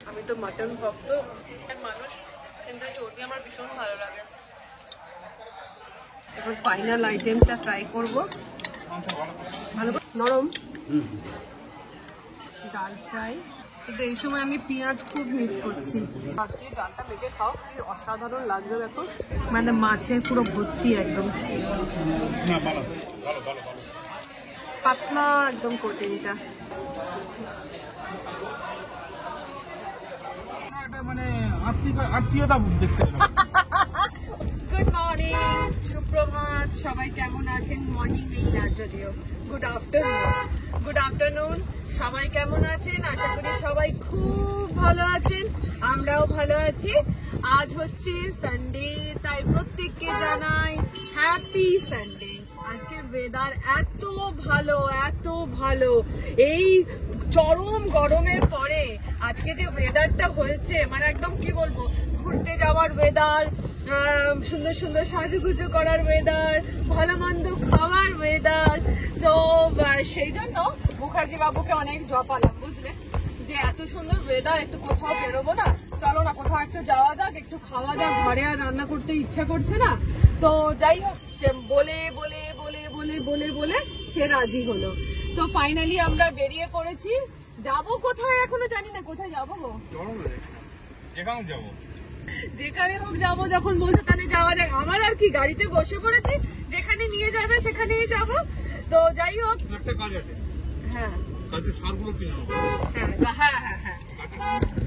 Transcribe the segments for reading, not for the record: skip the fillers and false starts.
আমি তো মাটন ভক্ত মানুষ, কিন্তু চর্বি আমার ভীষণ ভালো লাগে। এবার ফাইনাল আইটেমটা ট্রাই করব। ভালো নরম ডাল ফ্রাই, কিন্তু এই সময় আমি পেঁয়াজ খুব মিস করছি। ভাবছি ডালটা মেখে খাও, কি অসাধারণ লাগবে দেখো, মানে মাছের পুরো ভর্তি একদম পাতলা একদম কোটিংটা। মানে আত্মীয়তা দেখতে গুড মর্নিং, সুপ্রভাত, সবাই কেমন আছেন? মর্নিং নেই আর যদিও, গুড আফটারনুন, সবাই কেমন আছেন? আশা করি সবাই খুব ভালো আছেন, আমরাও ভালো আছি। আজ হচ্ছে সানডে, তাই প্রত্যেককে জানাই হ্যাপি সানডে। আজকের ওয়েদার এত ভালো, এই চরম গরমের পরে আজকে যে ওয়েদারটা হয়েছে, মানে একদম কি বলবো, ঘুরতে যাওয়ার ওয়েদার, সুন্দর সুন্দর সাজুগুজু করার ওয়েদার, ভালো মন্দ খাওয়ার ওয়েদার। তো সেই জন্য মুখার্জি বাবুকে অনেক জপালাম, বুঝলে, যে এত সুন্দর ওয়েদার, একটু কোথাও বেরোবো না, চলো না কোথাও একটু যাওয়া যাক, একটু খাওয়া যাক, ঘরে আর রান্না করতে ইচ্ছা করছে না। তো যাই হোক, সে বলে সে রাজি হলো। তো ফাইনালি আমরা বেরিয়ে পড়েছি। যাবো কোথায় এখনো জানি না, কোথায় যাবো গো, যেখানে হোক যাবো, যখন বলছে তাহলে যাওয়া যাক। আমার আর কি, গাড়িতে বসে পড়েছি, যেখানে নিয়ে যাবে সেখানেই যাবো। তো যাই হোক, একটা কাজ আছে, হ্যাঁ হ্যাঁ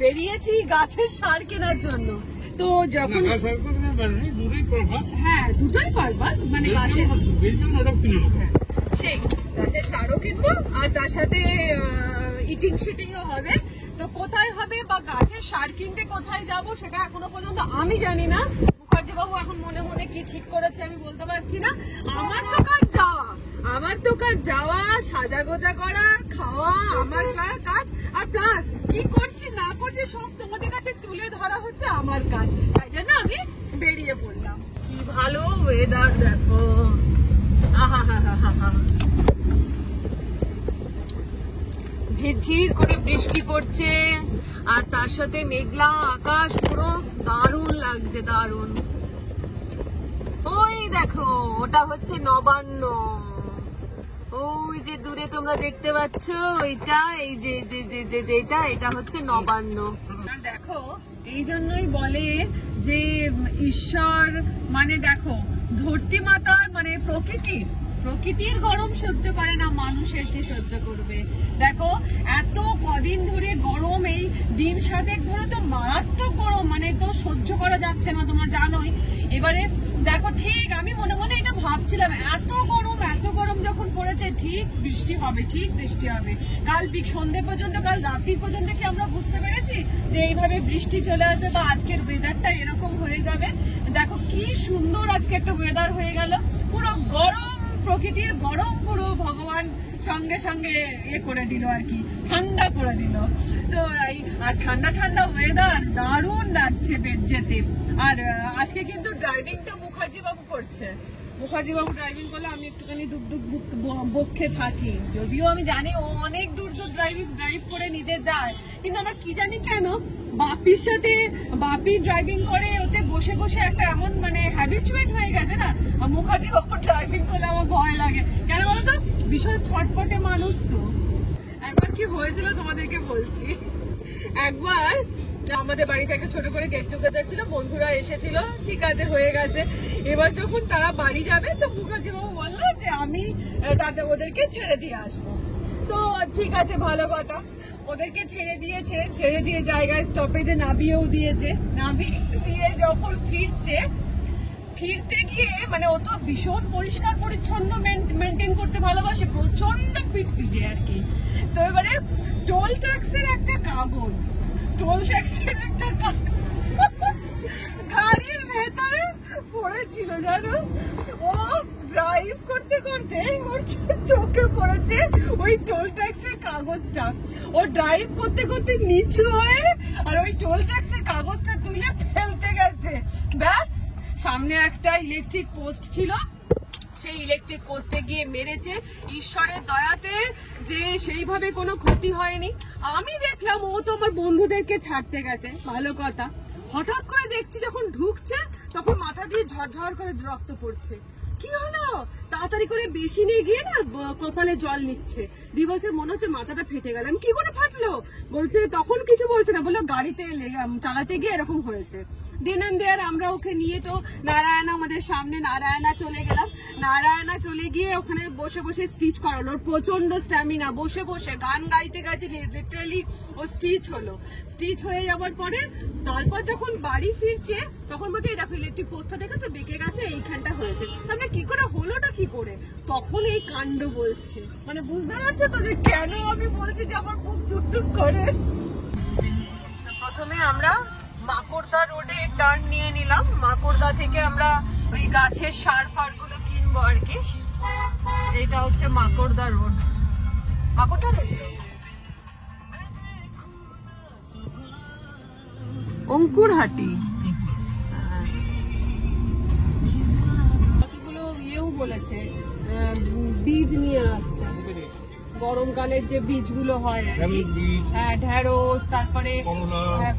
বেরিয়েছি গাছের সার কেনার জন্য। তো যখন হ্যাঁ দুটোই পারপাস, মানে গাছের সেই গাছের সারও কিনবো আর তার সাথে ইটিং শিটিংও হবে। তো কোথায় হবে বা গাছের সার কিনতে কোথায় যাব সেটা এখনো পর্যন্ত আমি জানি না। মুখার্জি বাবু এখন মনে মনে কি ঠিক করেছে আমি বলতে পারছি না। আমার তো কাজ যাওয়া, সাজা গোজা করা, খাওয়া আমার কাজ, আর প্লাস কি করছি না করছি সব তোমাদের কাছে তুলে ধরা হচ্ছে আমার কাজ। তাই জন্য আমি বেরিয়ে পড়লাম। কি ভালো ওয়েদার দেখো, ঝিরঝির করে বৃষ্টি পড়ছে আর তার সাথে মেঘলা আকাশ, পুরো দারুণ লাগছে, দারুণ। ওই দেখো, ওটা হচ্ছে নবান্ন, ওই যে দূরে তোমরা দেখতে পাচ্ছ ওইটা, এই যে এটা হচ্ছে নবান্ন। দেখো, এই জন্যই বলে যে ঈশ্বর মানে দেখো, ধরতি মাতার মানে প্রকৃতির গরম সহ্য করে না, মানুষের কি সহ্য করবে। দেখো এত কদিন ধরে গরম, এই দিন সাতেক ধরে তো মারাত্মক গরম, মানে তো সহ্য করা যাচ্ছে না, তোমরা জানোই। এবারে দেখো, ঠিক আমি মনে এটা ভাবছিলাম, এত গরম যখন পড়েছে, ঠিক বৃষ্টি হবে। কাল সন্ধ্যে পর্যন্ত, কাল রাত্রি পর্যন্ত কি আমরা বুঝতে পেরেছি যে এইভাবে বৃষ্টি চলে আসবে বা আজকের ওয়েদারটা এরকম হয়ে যাবে? দেখো কি সুন্দর আজকে একটা ওয়েদার হয়ে গেল, পুরো গরম, প্রকৃতির গরম পুরো ভগবান সঙ্গে ইয়ে করে দিল আর কি, ঠান্ডা করে দিল। তো আর ঠান্ডা ওয়েদার, দারুণ লাগছে বেড যেতে। আর আজকে কিন্তু ড্রাইভিংটা মুখার্জি বাবু করছে। মুখার্জি বাবু ড্রাইভিং করলে আমি একটুখানি বক্ষে থাকি, যদিও আমি জানি ও অনেক দূর ড্রাইভ করে নিজে যায়, কিন্তু আমার কি জানি কেন বাপির সাথে, বাপি ড্রাইভিং করে, ওতে বসে একটা এমন মানে হ্যাবিচুয়েট হয়ে গেছে না, মুখার্জি বাবু ড্রাইভিং করলে আমার ভয় লাগে। কেন বলতো, ভীষণ ছটপটে মানুষ তো। একবার কি হয়েছিল তোমাদেরকে বলছি। একবার আমাদের বাড়ি থেকে ছোট করে গেট টুগেদার ছিল, বন্ধুরা এসেছিল, ঠিক আছে হয়ে গেছে। এবার যখন তারা বাড়ি যাবে, তো মুখার্জি বাবু বললো যে আমি ওদেরকে ছেড়ে দিয়ে আসবো। তো ঠিক আছে, ভালো কথা, ওদেরকে ছেড়ে দিয়ে জায়গায় স্টপেজে নামিয়েও দিয়েছে। নামিয়ে দিয়ে যখন ফিরতে গিয়ে, মানে ও তো ভীষণ পরিষ্কার পরিচ্ছন্ন মেনটেন করতে ভালোবাসে, প্রচন্ড পিটপিটে আর কি। তো এবারে টোল ট্যাক্সের একটা কাগজ গাড়ির ভেতরে পড়েছিল, জানো। ও ড্রাইভ করতে ওর চোখে পড়েছে ওই টোল ট্যাক্সের কাগজটা। ও ড্রাইভ করতে নিচু হয়ে আর ওই টোল ট্যাক্সের কাগজটা তুলে ফেলতে গেছে। ব্যাস, সামনে একটা ইলেকট্রিক পোস্ট ছিল, সেই ইলেকট্রিক পোস্টে গিয়ে মেরেছে। ঈশ্বরের দয়াতে যে সেইভাবে কোনো ক্ষতি হয়নি। আমি দেখলাম ও তো আমার বন্ধুদেরকে ছাড়তে গেছে, ভালো কথা। হঠাৎ করে দেখছি যখন ঢুকছে তখন মাথা দিয়ে ঝরঝর করে রক্ত পড়ছে। কি হলো? তাড়াতাড়ি করে বেশি নিয়ে গিয়ে না কপালে জল নিচ্ছে, দিয়ে বলছে মনে হচ্ছে মাথাটা ফেটে গেল। কি করে ফাটলো বলছে, তখন কিছু বলছে না, বললো গাড়িতে চালাতে গিয়ে এরকম হয়েছে। দিন এন্ড দেয়ার আমরা ওকে নিয়ে তো নারায়ণা, আমাদের সামনে নারায়ণা চলে গেলাম। নারায়ণা চলে গিয়ে ওখানে বসে বসে স্টিচ করালো। ওর প্রচন্ড স্ট্যামিনা, বসে বসে গান গাইতে গাইতে লিটারালি ও স্টিচ হলো। স্টিচ হয়ে যাওয়ার পরে তারপর যখন বাড়ি ফিরছে তখন বলছে এই দেখো ইলেকট্রিক পোস্টটা দেখেছো বেঁকে গেছে, এইখানটা হয়েছে। তাহলে কি করে হলোটা কি করে? তখন এই কাণ্ড বলছে, মানে বুঝতে পারছো তো যে কেন আমি বলছি যে আমার খুব দুঃখ করে। প্রথমে আমরা মাকড়দা রোডে টার্ন নিয়ে নিলাম। মাকড়দা থেকে আমরা ওই গাছের সার ফার গুলো কিনবো আর কি। এটা হচ্ছে মাকড়দা রোড। মাকড়দা রোড অঙ্কুরহাটি। কতগুলো ইয়েও বলেছে বীজ নিয়ে আসতে, গরমকালের যে বীজগুলো হয়, হ্যাঁ ঢেঁড়স, তারপরে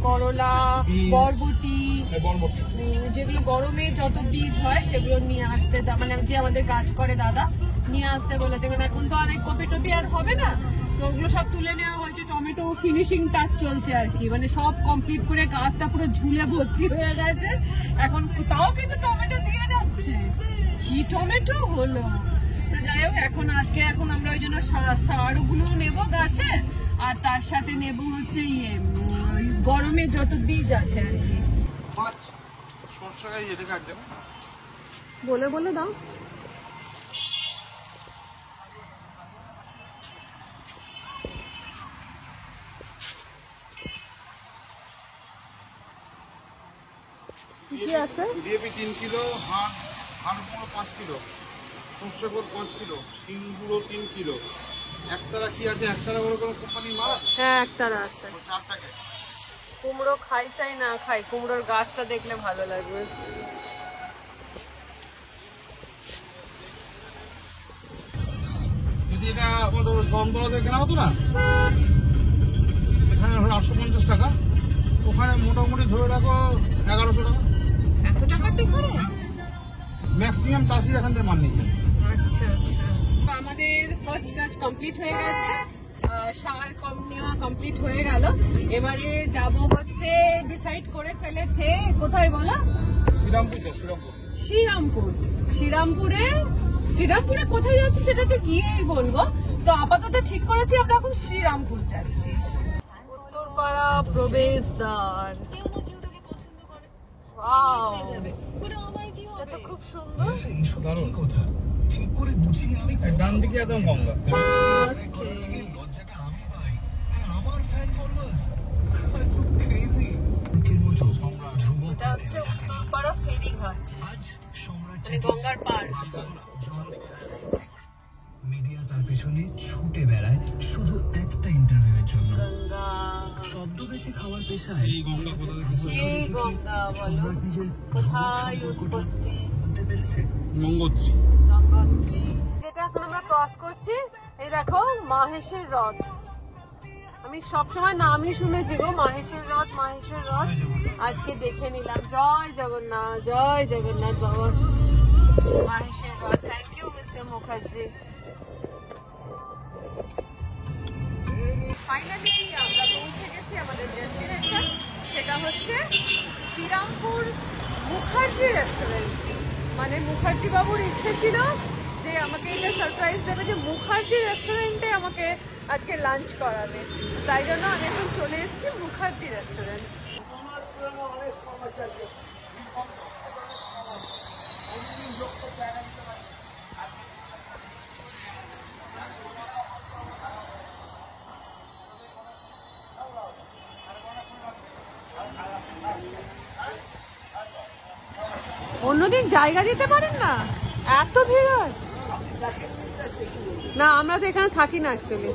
করলা, বরবটি, যেগুলো গরমে যত বীজ হয় সেগুলো নিয়ে আসতে, মানে যে আমাদের গাছ করে দাদা নিয়ে আসতে বলেছে। কারণ এখন তো অনেক কপি টপি আর হবে না, তো ওগুলো সব তুলে নেওয়া হয়েছে। টমেটো ফিনিশিং টাচ চলছে আর কি, মানে সব কমপ্লিট করে গাছটা পুরো ঝুলে ভর্তি হয়ে গেছে এখন, তাও কিন্তু টমেটো দিয়ে যাচ্ছে। কি টমেটো হলো! যাই হোক, এখন আমরা ওই জন্য সারগুলো নেবো গাছের, আর তার সাথে নেবো হচ্ছে গরমের যত বীজ আছে আর কি। বলে বলে দাও। কি আছে? ডিএপি 3 কিলো, হাড় 5 কিলো, সর্ষে খোল 5 কিলো, শিং গুঁড়ো 3 কিলো। একতারা কি আছে? একতারা বলে কোনো কোম্পানি মাল আছে? হ্যাঁ, একতারা আছে। 4 প্যাকেট। কুমড়ো খাই চাই না খাই, কুমড়োর গাছটা দেখলে ভালো লাগবে। যদি এটা আমাদের কমতলাতে কেনা হতো না, এখানে হলো 850 টাকা, ওখানে মোটামুটি ধরে রাখো 1100 টাকা। এত টাকার ডিফারেন্স? ম্যাক্সিমাম চাষি এখান থেকে মান নিয়ে যায়। আচ্ছা আচ্ছা। আমাদের ফার্স্ট কাজ কমপ্লিট হয়ে গেছে, সার কম নেওয়া কমপ্লিট হয়ে গেল। এবারে যাব হচ্ছে, ডিসাইড করে ফেলেছে কোথায় বলো? শ্রীরামপুরে কোথায় যাচ্ছি সেটা তো গিয়েই বলবো। তো আপাতত ঠিক করেছি আমরা এখন শ্রীরামপুর যাচ্ছি। উত্তরপাড়া প্রবেশদ্বার। ওয়াও, এটা তো খুব সুন্দর। ডান দিকে একদম গঙ্গা। এটা হচ্ছে উত্তরপাড়া ফেরিঘাট, মানে গঙ্গার পাড়। মিডিয়া তার পেছনে ছুটে বেড়ায় শুধু একটা ইন্টারভিউয়ের জন্য। গঙ্গা শব্দ বেশি খাওয়ার পেশায় এই গঙ্গা কোথা থেকে? সেই গঙ্গা বলো, কোথায় উৎপত্তি? গঙ্গোত্রী। গঙ্গোত্রী। যেটা এখন আমরা ক্রস করছি, এই দেখো মাহেশের রথ। আমি সবসময় নামই শুনেছি গো, মাহেশের রথ, মাহেশের রথ। আজকে দেখে নিলাম। জয় জগন্নাথ বাবা, মাহেশের রথ। Thank you mister Mukherjee. Finally আমরা পৌঁছে গেছি আমাদের ডেস্টিনেশন, সেটা হচ্ছে শ্রীরামপুর মুখার্জি রেস্টুরেন্ট। মানে মুখার্জি বাবুর ইচ্ছে ছিল যে আমাকে এটা সারপ্রাইজ দেবে যে মুখার্জি রেস্টুরেন্টে আমাকে আজকে লাঞ্চ করাবে, তাই জন্য আমি এখন চলে এসেছি মুখার্জি রেস্টুরেন্ট। অন্যদিন জায়গা দিতে পারেন না, এত ভিড় হয় না। আমরা তো এখানে থাকি না অ্যাকচুয়ালি।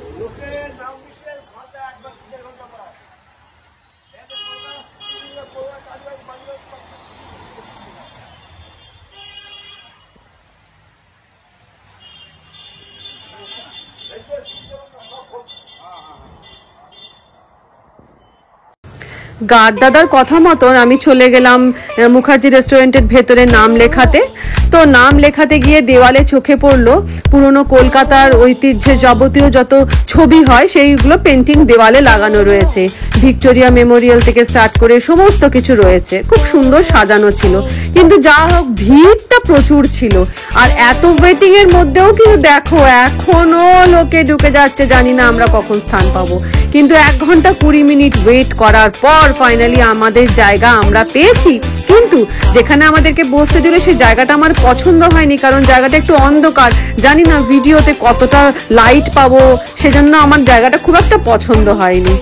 গার্ড দাদার কথা মতন আমি চলে গেলাম মুখার্জি রেস্টুরেন্টের ভেতরে নাম লেখাতে। তো নাম লেখাতে গিয়ে দেওয়ালে চোখে পড়লো পুরনো কলকাতার ঐতিহ্যের যাবতীয় যত ছবি হয় সেইগুলো পেন্টিং দেওয়ালে লাগানো রয়েছে। ভিক্টোরিয়া মেমোরিয়াল থেকে স্টার্ট করে সমস্ত কিছু রয়েছে, খুব সুন্দর সাজানো ছিল। কিন্তু যা হোক ভিড়টা প্রচুর ছিল। আর এত ওয়েটিং এর মধ্যেও কিন্তু দেখো এখনো লোকে ঢুকে যাচ্ছে, জানি না আমরা কখন স্থান পাবো। কিন্তু 1 ঘন্টা 20 মিনিট ওয়েট করার পর ফাইনালি আমাদের জায়গা আমরা পেয়েছি। কিন্তু যেখানে আমাদেরকে বসতে দিল সেই জায়গাটা আমার পছন্দ হয়নি, কারণ জায়গাটা একটু অন্ধকার। জানি না ভিডিওতে কতটা লাইট পাবো, সেজন্য আমার জায়গাটা খুব একটা পছন্দ হয়নি।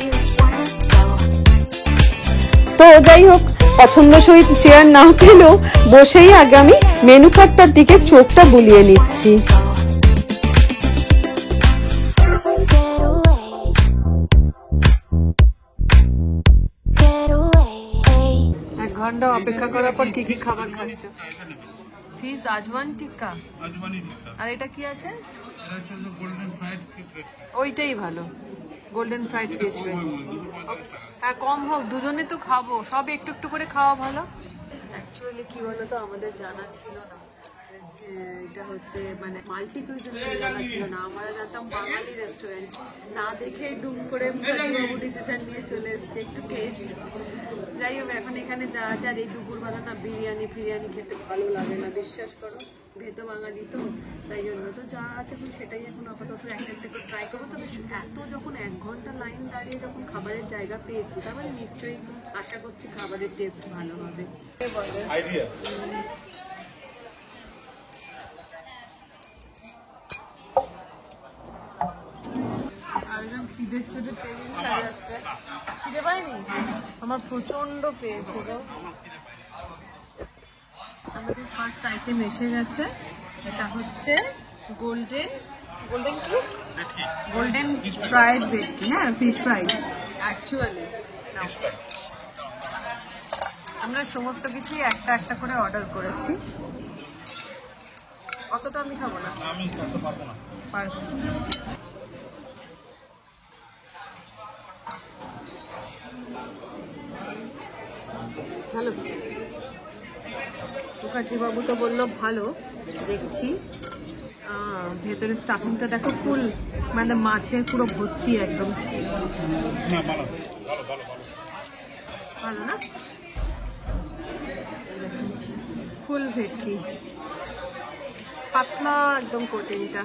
তো যাই হোক, পছন্দসই চেয়ার না পেলেও বসেই আগে আমি মেনু কার্ডটার দিকে চোখটা বুলিয়ে নিচ্ছি। 1 ঘন্টা অপেক্ষা করার পর কি কি খাবার খাচ্ছ? ফিশ আজওয়ান টিক্কা, আর এটা কি আছে? ওইটাই ভালো, গোল্ডেন ফ্রাইড ফিশ। হ্যাঁ কম হোক, দুজনে তো খাবো, সব একটু একটু করে খাওয়া ভালো। অ্যাকচুয়ালি কি বলতো, আমাদের জানা ছিল না এটা হচ্ছে মানে মাল্টি কুইজিন, জানা ছিল না। আমরা জানতাম বাঙালি রেস্টুরেন্ট, না দেখেই দুম করে মুখার্জিবাবু ডিসিশন নিয়ে চলে এসছে একটু টেস্ট। যাই হোক, এখন এখানে যা আছে, আর এই দুপুরবেলা না বিরিয়ানি ফিরিয়ানি খেতে ভালো লাগে না, বিশ্বাস করো, ভেতো বাঙালি তো, তাই জন্য তো যা আছে এখন সেটাই এখন আপাতত একটা একটা করে ট্রাই করবো। তবে এত যখন 1 ঘন্টা লাইন দাঁড়িয়ে যখন খাবারের জায়গা পেয়েছি, তারপরে নিশ্চয়ই আশা করছি খাবারের টেস্ট ভালো হবে। আরেকজন খিদের চোটে টেবিল সাজাচ্ছে। খিদে পাইনি? আমার প্রচন্ড পেয়েছে গো। আমাদের ফার্স্ট আইটেম এসে গেছে, এটা হচ্ছে গোল্ডেন কি গোল্ডেন ফ্রাইড ভেটকি, হ্যাঁ ফিশ ফ্রাই। অ্যাকচুয়ালি আমরা সমস্ত কিছুই একটা একটা করে অর্ডার করেছি। অতটা আমি খাবো না, আমি খেতে পারবো না। পারবো। ভালো, মুখার্জি বাবু তো বললো ভালো। দেখছি ভেতরে স্টাফিংটা দেখো, ফুল মানে মাছের পুরো ভর্তি একদম। ভালো না? ফুল ভেটকি, পাতলা একদম কোটিংটা।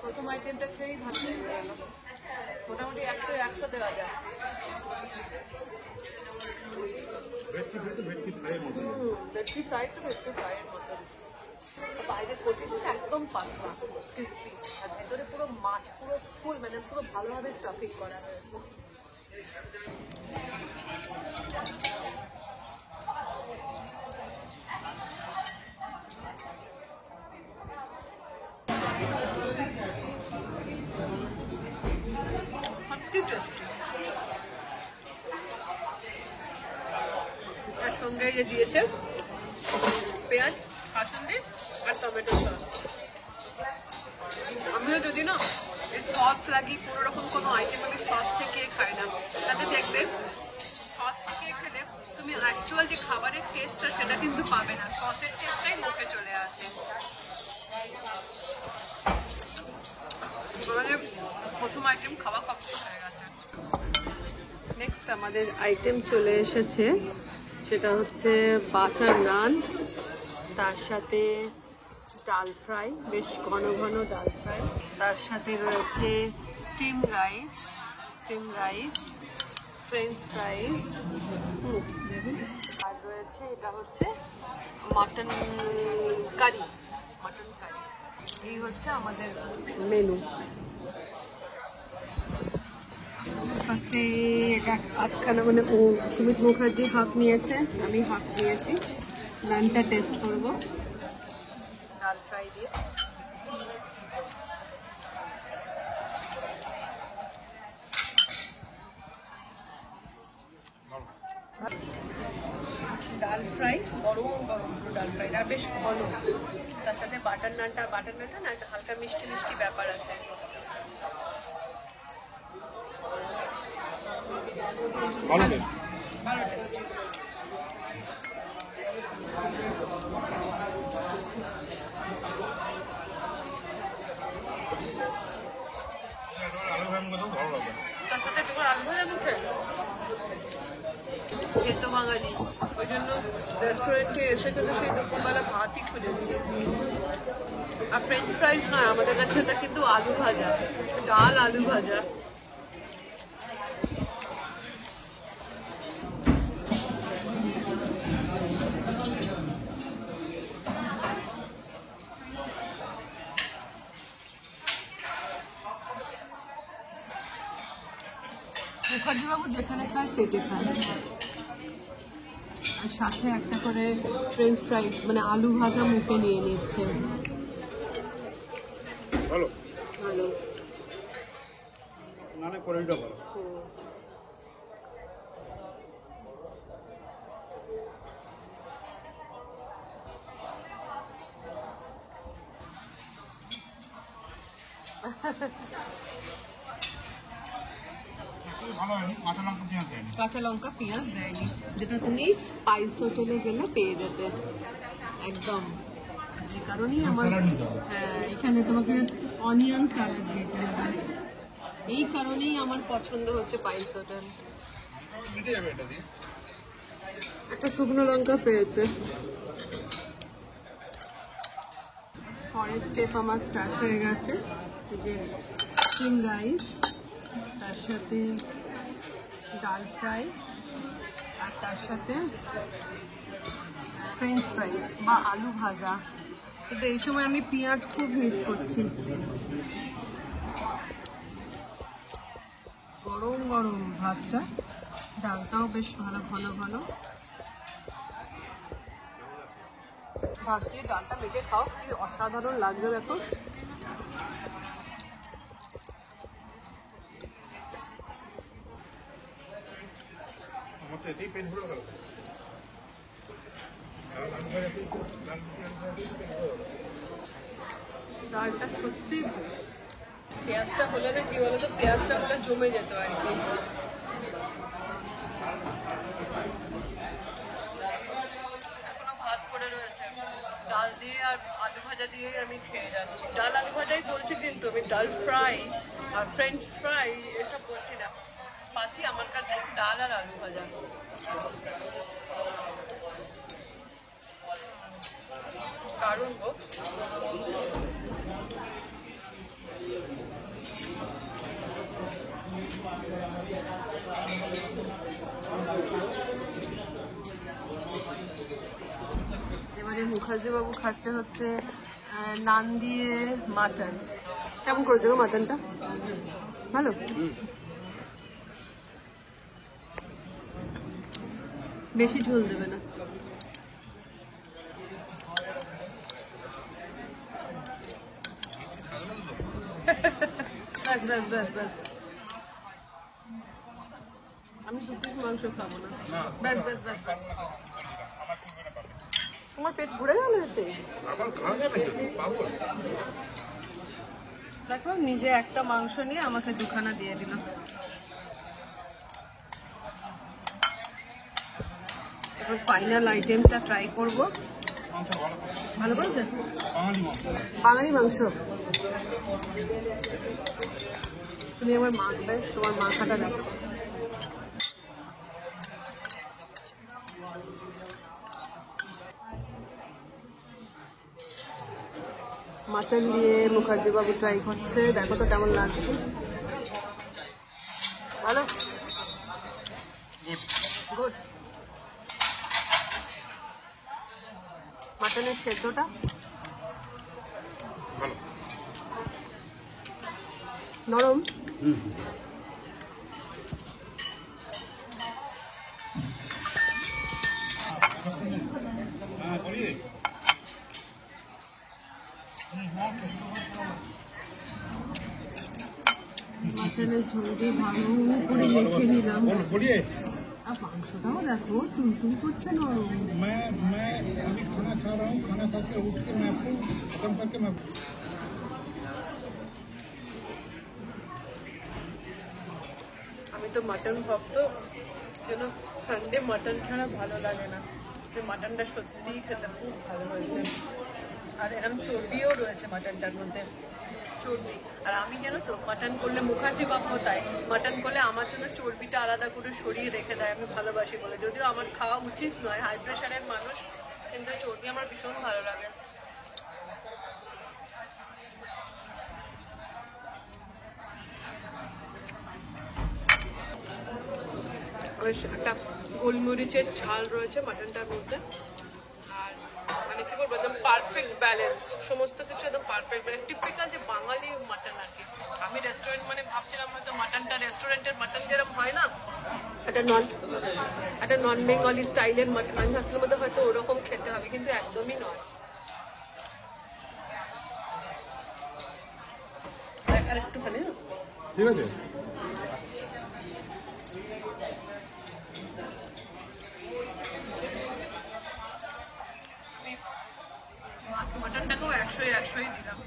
প্রথম আইটেমটা খেয়েই ভালো লেগে গেল, মোটামুটি 100 দেওয়া যায়। ভেটকি ফ্রাই তো ভেটকি ফ্রাইয়ের মতো, বাইরের কোটিংটা একদম পাতলা ক্রিস্পি, আর ভেতরে পুরো মাছ পুরো ফুল, মানে পুরো ভালোভাবে স্টাফিং করা হয়েছে। তার সঙ্গে যে দিয়েছে পেঁয়াজ, কাসুন্দি আর টমেটো সস। আমিও যদি না এই সস লাগি কোনো রকম কোনো আইটেম আমি সস থেকে খাই না, তাতে দেখবে সস থেকে খেলে তুমি অ্যাকচুয়াল যে খাবারের টেস্টটা সেটা কিন্তু পাবে না, সসের টেস্টটাই মুখে চলে আসে। আমাদের প্রথম আইটেম খাওয়া কমপ্লিট হয়ে গেছে। নেক্সট আমাদের আইটেম চলে এসেছে, সেটা হচ্ছে বাটার নান, তার সাথে ডাল ফ্রাই, বেশ ঘন ঘন ডাল ফ্রাই, তার সাথে রয়েছে স্টিম রাইস, ফ্রেঞ্চ ফ্রাইস, আর রয়েছে এটা হচ্ছে মাটন কারি। এই হচ্ছে আমাদের মেনু। ফার্স্টে এটা আধখানা, মানে ও সুমিত মুখার্জি হাফ নিয়েছে, আমি হাফ নিয়েছি। নানটা টেস্ট করবো ডাল ফ্রাই দিয়ে। ডাল ফ্রাই গরম গরম ডাল ডাল ফ্রাইটা, আর বেশ ঘন। তার সাথে বাটার নানটা না একটা হালকা মিষ্টি মিষ্টি ব্যাপার আছে। ভালো টেস্ট। তার সাথে একটু আলু ভাজা মুখে খেতো বাঙালি, ওই জন্য রেস্টুরেন্টে এসে কিন্তু সেই দুপুরবেলা ভাতই খুঁজেছি। আর ফ্রেঞ্চ ফ্রাইজ নয় আমাদের কাছে, এটা কিন্তু আলু ভাজা, ডাল আলু ভাজা। মুখার্জি বাবু যেখানে খায় চেটে খায়, আর সাথে একটা করে ফ্রেঞ্চ ফ্রাইজ মানে আলু ভাজা মুখে নিয়ে নিচ্ছে। ভালো ভালো নালে কড়াইটা ভালো। কাঁচা লঙ্কা পেঁয়াজ দেয়নি, যেটা তুমি স্পাইস হোটেলে গেলে পেয়ে যেতে একদম। এই কারণেই আমার এখানে তোমাকে অনিয়ন স্যালাড দিতে হবে, এই কারণেই আমার পছন্দ হচ্ছে স্পাইস হোটেল। একটা শুকনো লঙ্কা পেয়েছে। পরের স্টেপ আমার স্টার্ট হয়ে গেছে, যে চিকেন রাইস, তার সাথে ডাল ফ্রাই, আর তার সাথে ফ্রেঞ্চ ফ্রাইস বা আলু ভাজা। কিন্তু এই সময় আমি পেঁয়াজ খুব মিস করছি। গরম গরম ভাতটা, ডালটাও বেশ ভালো ঘন ঘন। ভাত দিয়ে ডালটা মেখে খাও, কি অসাধারণ লাগবে দেখো। ডালটা সত্যি, পেঁয়াজটা হলে না কি বলতো, পেঁয়াজটা হলে জমে যেত আর কি। এখনো ভাত পড়ে রয়েছে, ডাল দিয়ে আর আলু ভাজা দিয়ে আমি খেয়ে যাচ্ছি। ডাল আলু ভাজাই বলছি, কিন্তু আমি ডাল ফ্রাই আর ফ্রেঞ্চ ফ্রাই এসব বলছি না। পাখি আমার কাছে ডাল আর আলু ভাজা। কারণ গো এবারে মুখার্জি বাবু খাচ্ছে হচ্ছে নান দিয়ে মাটন। কেমন করেছে গো মাটনটা? ভালো? বেশি ঝোল দেবে না। ব্যাস ব্যাস ব্যাস ব্যাস, আমি 2 পিস মাংস খাবো না। ব্যাস ব্যাস ব্যাস ব্যাস, তোমার পেট ভরে গেল এতে? দেখো নিজে একটা মাংস নিয়ে আমাকে 2খানা দিয়ে দিল। এবার ফাইনাল আইটেমটা ট্রাই করব। ভালো বলছে? বাঙালি মাংস। তুমি আমার মাখবে, তোমার মাখাটা দেখো। মাটন দিয়ে মুখার্জি বাবু ট্রাই করছে, দেখো তো কেমন লাগছে। ভালো? গুড। মাটনের সেদ্ধটা নরম। মাটনের ঝোল দিয়ে ভালো করে মেখে নিলাম। আর মাংসটাও দেখো তুলতুল করছে নরম। मैं अभी खाना खा रहा हूँ, खाना खा के उठ के मैं आपको खत्म करके मैं আমি তো মাটন ভক্ত, যেন সানডে মাটন ছাড়া ভালো লাগে না। মাটনটা সত্যিই খেতে খুব ভালো হয়েছে, আর এরকম চর্বিও রয়েছে মাটনটার মধ্যে, চর্বি। আর আমি জানো তো মাটন করলে মুখার্জি বাবু তাই মাটন করলে আমার জন্য চর্বিটা আলাদা করে সরিয়ে রেখে দেয়, আমি ভালোবাসি বলে। যদিও আমার খাওয়া উচিত নয়, হাই প্রেশারের মানুষ, কিন্তু চর্বি আমার ভীষণ ভালো লাগে। বেশ একটা গোলমরিচের ঝাল রয়েছে মাটনটার মধ্যে, আর মানে কি বলবো একদম পারফেক্ট ব্যালেন্স, সমস্ত কিছু একদম পারফেক্ট ব্যালেন্স, টিপিক্যাল যে বাঙালি মাটন আর কি। আমি রেস্টুরেন্ট মানে ভাবছিলাম হয়তো মাটনটা রেস্টুরেন্টের মাটন যেরকম হয় না, একটা নন বেঙ্গলি স্টাইলের মাটন, আমি ভাবছিলাম মধ্যে হয়তো ওরকম খেতে হবে, কিন্তু একদমই নয়। আর একটুখানি ঠিক আছে। মাটনটাকেও 100-100 দিলাম।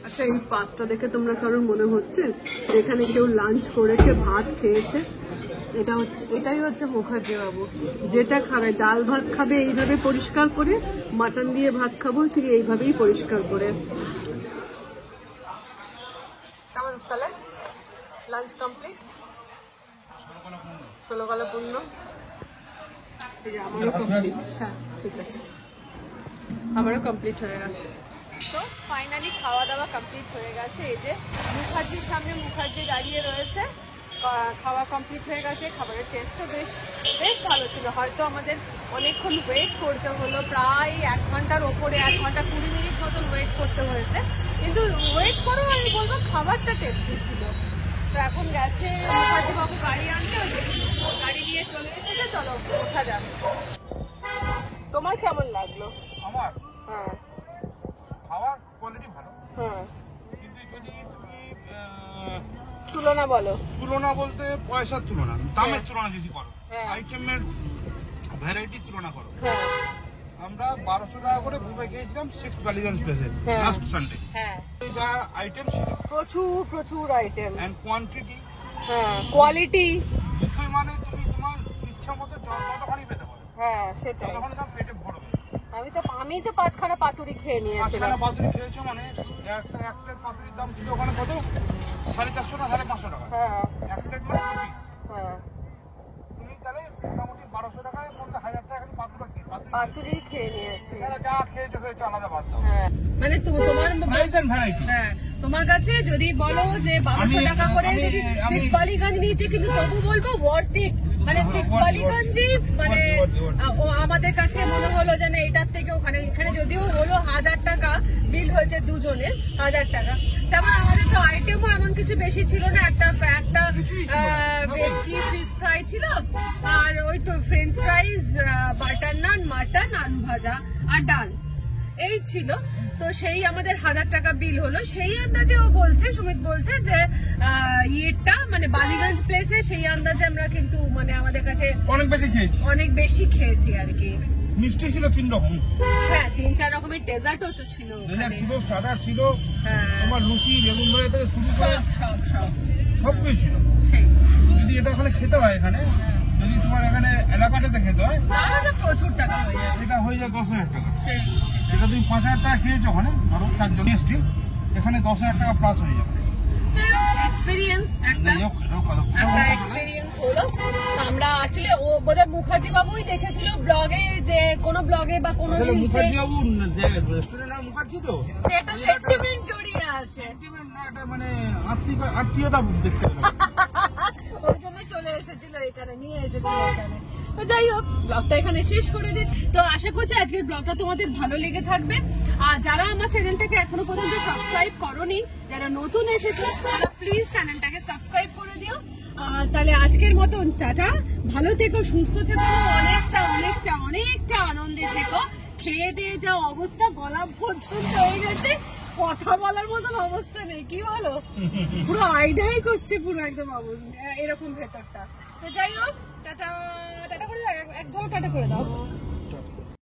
আচ্ছা, এই পাতটা দেখে তোমরা কারোর মনে হচ্ছে এখানে কেউ লাঞ্চ করেছে, ভাত খেয়েছে? এটাই হচ্ছে মুখার্জি বাবু। যেটা খাবে, ডাল ভাত খাবে এইভাবে পরিষ্কার করে, মাটন দিয়ে ভাত খাবো ঠিক এইভাবেই পরিষ্কার করে। কেমন তাহলে লাঞ্চ কমপ্লিট? 16 কলা পূর্ণ। আমারও কমপ্লিট। হ্যাঁ ঠিক আছে, আমারও কমপ্লিট হয়ে গেছে। তো ফাইনালি খাওয়া দাওয়া কমপ্লিট হয়ে গেছে। এই যে মুখার্জির সামনে মুখার্জি দাঁড়িয়ে রয়েছে, খাওয়া কমপ্লিট হয়ে গেছে। খাবারের টেস্টও বেশ ভালো ছিল। হয়তো আমাদের অনেকক্ষণ ওয়েট করতে হলো, প্রায় 1 ঘন্টার ওপরে, 1 ঘন্টা 20 মিনিট মতন ওয়েট করতে হয়েছে, কিন্তু ওয়েট করেও আমি বলবো খাবারটা টেস্টি ছিল। তো এখন গেছে মুখার্জি বাবু গাড়ি আনতে, গাড়ি নিয়ে চলে এসেছে, চলো ওঠা যাবে। তোমার কেমন লাগলো? আমার হ্যাঁ খাওয়ার কোয়ালিটি ভালো, হ্যাঁ, কিন্তু যদি তুমি তুলনা বলো, তুলনা বলতে পয়সার তুলনা, দামের হ্যাঁ। তুলনা যদি করো, হ্যাঁ। আইটেমের ভ্যারাইটি তুলনা করো, হ্যাঁ আমরা 1200 টাকা করে বুফে খেয়েছিলাম 6 বালিগঞ্জ প্লেসে হ্যাঁ। Last Sunday. হ্যাঁ, যা আইটেম ছিল প্রচুর আইটেম, এন্ড কোয়ান্টিটি, হ্যাঁ কোয়ালিটি, বুফে মানে তুমি তোমার ইচ্ছা মতো যতখানি পেতে পারো, হ্যাঁ সেটাই। ততখানি দাম পেটে ভরবে। আমি তো 5খানা পাতুরি খেয়ে নিয়েছিলাম। 5খানা পাতুরি খেয়েছো মানে একটা পাতুরির দাম ছিল ওখানে কত, 450 না 550 টাকা, হ্যাঁ এক প্লেট মানে 2 পিস। হ্যাঁ, তুমি তাহলে মোটামুটি 1200 টাকায় মধ্যে 1000 টাকা খালি পাতুরি খেয়ে নিয়েছি। যা খেয়েছো আলাদা বাদ দাও। হ্যাঁ মানে তোমার প্রাইস এন্ড ভ্যারাইটি। হ্যাঁ, তোমার কাছে যদি বলো যে 1200 টাকা করে যদি 6 বালিগঞ্জ নিয়েছি, কিন্তু তবু বলবো ওয়ার্থ ইট। মানে 6 বালিগঞ্জই মানে আমাদের কাছে মনে হলো যে না, এটার থেকে এখানে যদিও হলো 1000 টাকা বিল হয়েছে দুজনের, 1000 টাকা। তেমন আমাদের তো আইটেমও এমন কিছু বেশি ছিল না, একটা ভেটকি ফিশ ফ্রাই ছিল, আর ওই তো ফ্রেঞ্চ ফ্রাইজ, বাটার নান, মাটন, আলু ভাজা আর ডাল, এই ছিল। তো সেই আমাদের 1000 টাকা বিল হলো। সেই আন্দাজে ও বলছে, সুমিত বলছে যে ইয়েটা মানে বালিগঞ্জ প্লেসে সেই আন্দাজে আমরা কিন্তু মানে আমাদের কাছে অনেক বেশি খেয়েছি আর কি। মিষ্টি ছিল 3 রকম, হ্যাঁ 3-4 রকমের ডেজার্টও তো ছিল, স্টার্টার ছিল, হ্যাঁ তোমার লুচি, বেগুন ভাজা থেকে শুরু করে সবকিছু ছিল। সেই যদি এটা ওখানে খেতে হয়, এখানে যদি তোমার এখানে এলাকাটাতে খেতে হয় তাহলে প্রচুর টাকা হয়ে যাবে, এটা হয়ে যায় 10,000 টাকা। সেই এটা তুমি 5000 টাকা খেয়েছো ওখানে, ধরো 4 জন এসছি, এখানে 10,000 টাকা প্লাস হয়ে যাবে। এক্সপেরিয়েন্স একটা এক্সপেরিয়েন্স হলো। তো আমরা অ্যাকচুয়ালি ও বোধহয় মুখার্জি বাবুই দেখেছিল ব্লগে, যে কোনো ব্লগে বা কোনো মুখার্জি বাবু রেস্টুরেন্ট আর মুখার্জি তো সেটা সেন্টিমেন্ট জড়িয়ে আছে, মানে আত্মীয়তা দেখতে হবে। ওই জন্য চলে এসেছিল এখানে, নিয়ে এসেছিল এখানে। তো যাই হোক, ব্লগটা এখানে শেষ করে দিই। তো আশা করছি আজকের ব্লগটা তোমাদের ভালো লেগে থাকবে। আর যারা আমার চ্যানেলটাকে এখনো পর্যন্ত সাবস্ক্রাইব করোনি, যারা নতুন এসেছো, তারা প্লিজ চ্যানেলটাকে সাবস্ক্রাইব করে দিও। তাহলে আজকের মতন টাটা, ভালো থেকো, সুস্থ থেকো, অনেকটা অনেকটা অনেকটা আনন্দে থেকো। খেয়ে দিয়ে যা অবস্থা, গলা পর্যন্ত হয়ে গেছে, কথা বলার মতন অবস্থা নেই, কি বলো? পুরো আইডাই করছে পুরো একদম এরকম ভেতরটা। তো যাই হোক, টাটা টাটা করে দাও, এক ধরো টাটা করে দাও।